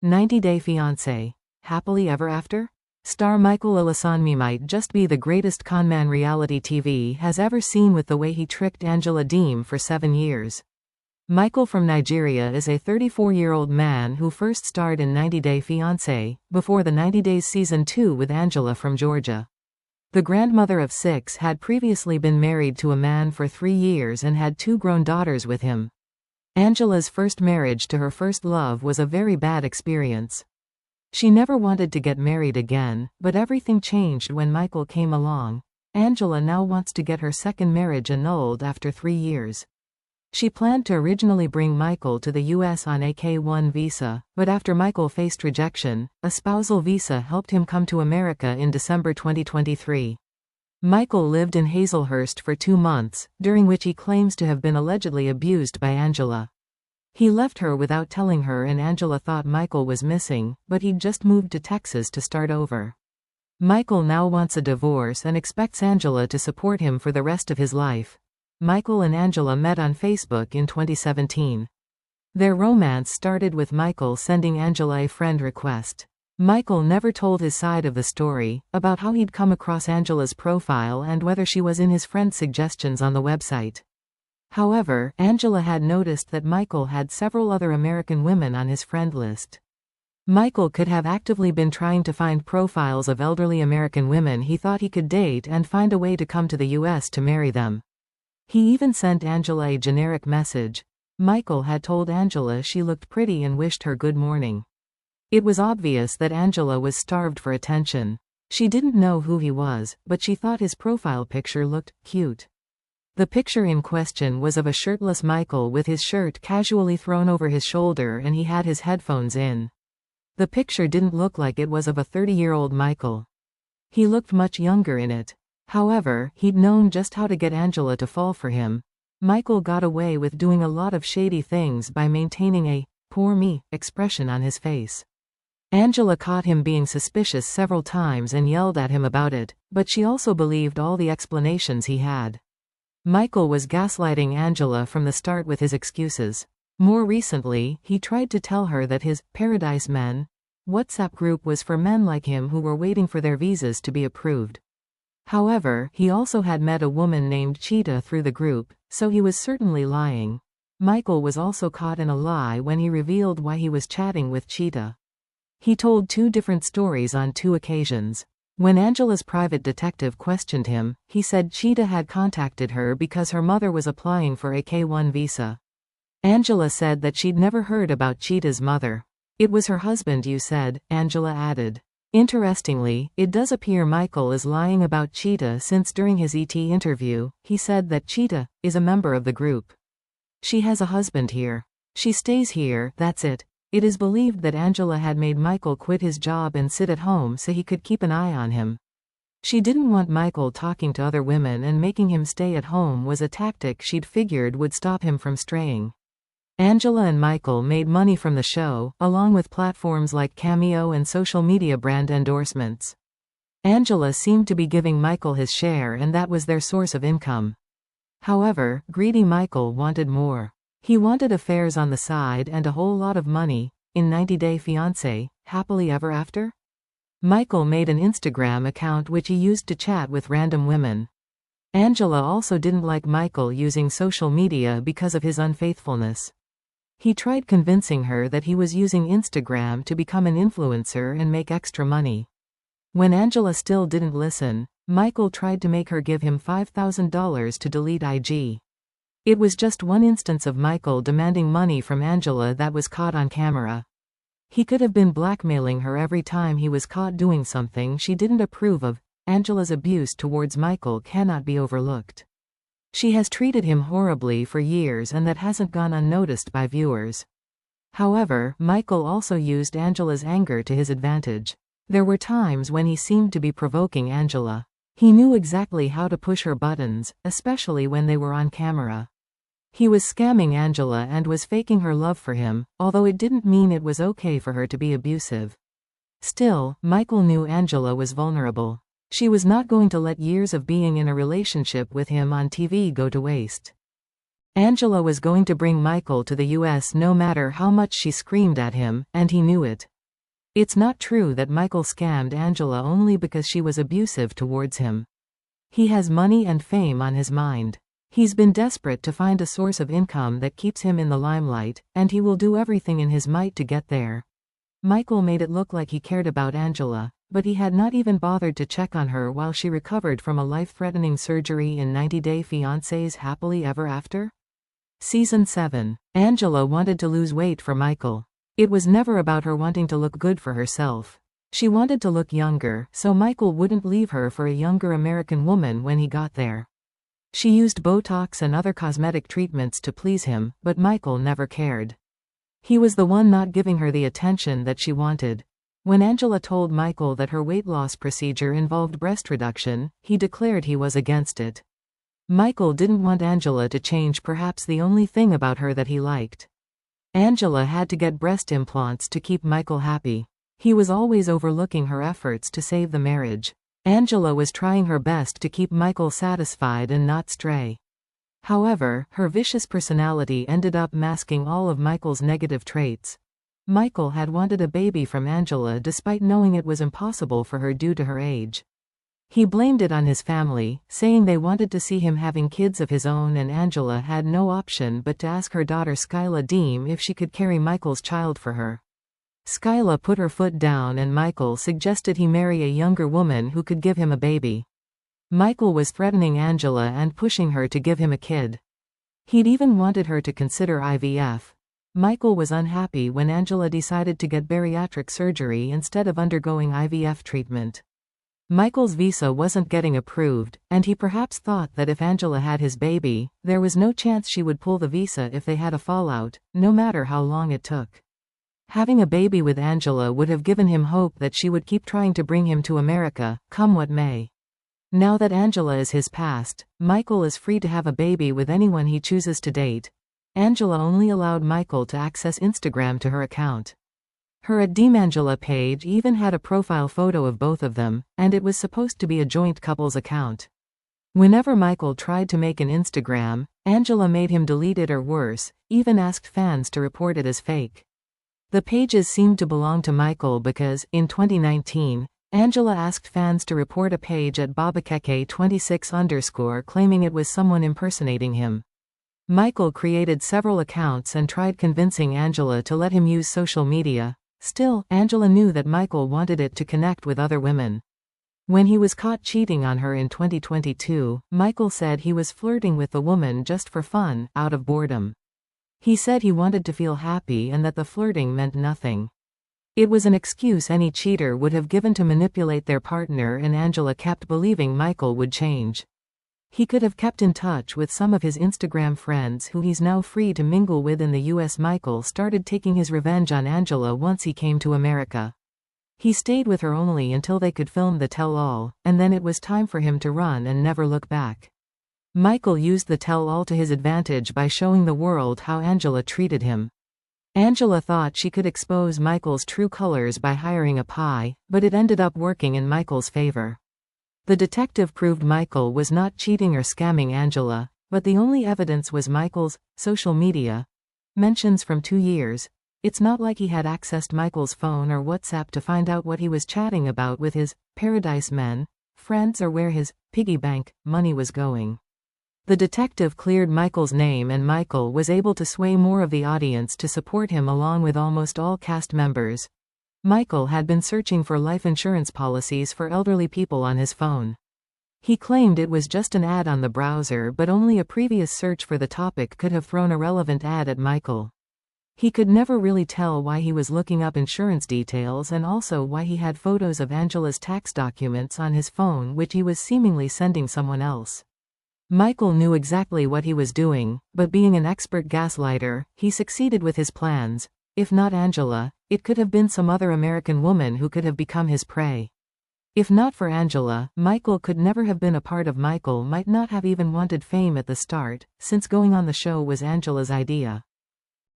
90-Day Fiancé. Happily Ever After? Star Michael Ilesanmi might just be the greatest conman reality TV has ever seen with the way he tricked Angela Deem for 7 years. Michael from Nigeria is a 34-year-old man who first starred in 90-Day Fiancé, before the 90 Days Season 2 with Angela from Georgia. The grandmother of 6 had previously been married to a man for 3 years and had 2 grown daughters with him. Angela's first marriage to her first love was a very bad experience. She never wanted to get married again, but everything changed when Michael came along. Angela now wants to get her second marriage annulled after 3 years. She planned to originally bring Michael to the US on a K-1 visa, but after Michael faced rejection, a spousal visa helped him come to America in December 2023. Michael lived in Hazelhurst for 2 months, during which he claims to have been allegedly abused by Angela. He left her without telling her, and Angela thought Michael was missing, but he'd just moved to Texas to start over. Michael now wants a divorce and expects Angela to support him for the rest of his life. Michael and Angela met on Facebook in 2017. Their romance started with Michael sending Angela a friend request. Michael never told his side of the story, about how he'd come across Angela's profile and whether she was in his friend suggestions on the website. However, Angela had noticed that Michael had several other American women on his friend list. Michael could have actively been trying to find profiles of elderly American women he thought he could date and find a way to come to the US to marry them. He even sent Angela a generic message. Michael had told Angela she looked pretty and wished her good morning. It was obvious that Angela was starved for attention. She didn't know who he was, but she thought his profile picture looked cute. The picture in question was of a shirtless Michael with his shirt casually thrown over his shoulder, and he had his headphones in. The picture didn't look like it was of a 30-year-old Michael. He looked much younger in it. However, he'd known just how to get Angela to fall for him. Michael got away with doing a lot of shady things by maintaining a "poor me" expression on his face. Angela caught him being suspicious several times and yelled at him about it, but she also believed all the explanations he had. Michael was gaslighting Angela from the start with his excuses. More recently, he tried to tell her that his Paradise Men WhatsApp group was for men like him who were waiting for their visas to be approved. However, he also had met a woman named Cheetah through the group, so he was certainly lying. Michael was also caught in a lie when he revealed why he was chatting with Cheetah. He told 2 different stories on 2 occasions. When Angela's private detective questioned him, he said Cheetah had contacted her because her mother was applying for a K-1 visa. Angela said that she'd never heard about Cheetah's mother. "It was her husband, you said," Angela added. Interestingly, it does appear Michael is lying about Cheetah, since during his ET interview, he said that Cheetah is a member of the group. "She has a husband here. She stays here, that's it." It is believed that Angela had made Michael quit his job and sit at home so he could keep an eye on him. She didn't want Michael talking to other women, and making him stay at home was a tactic she'd figured would stop him from straying. Angela and Michael made money from the show, along with platforms like Cameo and social media brand endorsements. Angela seemed to be giving Michael his share, and that was their source of income. However, greedy Michael wanted more. He wanted affairs on the side and a whole lot of money. In 90-Day Fiancé, Happily Ever After? Michael made an Instagram account which he used to chat with random women. Angela also didn't like Michael using social media because of his unfaithfulness. He tried convincing her that he was using Instagram to become an influencer and make extra money. When Angela still didn't listen, Michael tried to make her give him $5,000 to delete IG. It was just one instance of Michael demanding money from Angela that was caught on camera. He could have been blackmailing her every time he was caught doing something she didn't approve of. Angela's abuse towards Michael cannot be overlooked. She has treated him horribly for years, and that hasn't gone unnoticed by viewers. However, Michael also used Angela's anger to his advantage. There were times when he seemed to be provoking Angela. He knew exactly how to push her buttons, especially when they were on camera. He was scamming Angela and was faking her love for him, although it didn't mean it was okay for her to be abusive. Still, Michael knew Angela was vulnerable. She was not going to let years of being in a relationship with him on TV go to waste. Angela was going to bring Michael to the US no matter how much she screamed at him, and he knew it. It's not true that Michael scammed Angela only because she was abusive towards him. He has money and fame on his mind. He's been desperate to find a source of income that keeps him in the limelight, and he will do everything in his might to get there. Michael made it look like he cared about Angela, but he had not even bothered to check on her while she recovered from a life-threatening surgery in 90-Day Fiancé's Happily Ever After? Season 7. Angela wanted to lose weight for Michael. It was never about her wanting to look good for herself. She wanted to look younger, so Michael wouldn't leave her for a younger American woman when he got there. She used Botox and other cosmetic treatments to please him, but Michael never cared. He was the one not giving her the attention that she wanted. When Angela told Michael that her weight loss procedure involved breast reduction, he declared he was against it. Michael didn't want Angela to change perhaps the only thing about her that he liked. Angela had to get breast implants to keep Michael happy. He was always overlooking her efforts to save the marriage. Angela was trying her best to keep Michael satisfied and not stray. However, her vicious personality ended up masking all of Michael's negative traits. Michael had wanted a baby from Angela despite knowing it was impossible for her due to her age. He blamed it on his family, saying they wanted to see him having kids of his own, and Angela had no option but to ask her daughter Skyla Deem if she could carry Michael's child for her. Skyla put her foot down and Michael suggested he marry a younger woman who could give him a baby. Michael was threatening Angela and pushing her to give him a kid. He'd even wanted her to consider IVF. Michael was unhappy when Angela decided to get bariatric surgery instead of undergoing IVF treatment. Michael's visa wasn't getting approved, and he perhaps thought that if Angela had his baby, there was no chance she would pull the visa if they had a fallout, no matter how long it took. Having a baby with Angela would have given him hope that she would keep trying to bring him to America, come what may. Now that Angela is his past, Michael is free to have a baby with anyone he chooses to date. Angela only allowed Michael to access Instagram to her account. Her @DeemAngela page even had a profile photo of both of them, and it was supposed to be a joint couple's account. Whenever Michael tried to make an Instagram, Angela made him delete it or worse, even asked fans to report it as fake. The pages seemed to belong to Michael because, in 2019, Angela asked fans to report a page at Babakeke26_ claiming it was someone impersonating him. Michael created several accounts and tried convincing Angela to let him use social media. Still, Angela knew that Michael wanted it to connect with other women. When he was caught cheating on her in 2022, Michael said he was flirting with the woman just for fun, out of boredom. He said he wanted to feel happy and that the flirting meant nothing. It was an excuse any cheater would have given to manipulate their partner, and Angela kept believing Michael would change. He could have kept in touch with some of his Instagram friends who he's now free to mingle with in the US. Michael started taking his revenge on Angela once he came to America. He stayed with her only until they could film the tell-all, and then it was time for him to run and never look back. Michael used the tell-all to his advantage by showing the world how Angela treated him. Angela thought she could expose Michael's true colors by hiring a pie, but it ended up working in Michael's favor. The detective proved Michael was not cheating or scamming Angela, but the only evidence was Michael's social media mentions from 2 years. It's not like he had accessed Michael's phone or WhatsApp to find out what he was chatting about with his Paradise Men friends or where his piggy bank money was going. The detective cleared Michael's name, and Michael was able to sway more of the audience to support him along with almost all cast members. Michael had been searching for life insurance policies for elderly people on his phone. He claimed it was just an ad on the browser, but only a previous search for the topic could have thrown a relevant ad at Michael. He could never really tell why he was looking up insurance details, and also why he had photos of Angela's tax documents on his phone which he was seemingly sending someone else. Michael knew exactly what he was doing, but being an expert gaslighter, he succeeded with his plans. If not Angela, it could have been some other American woman who could have become his prey. If not for Angela, Michael could never have been a part of. Michael might not have even wanted fame at the start, since going on the show was Angela's idea.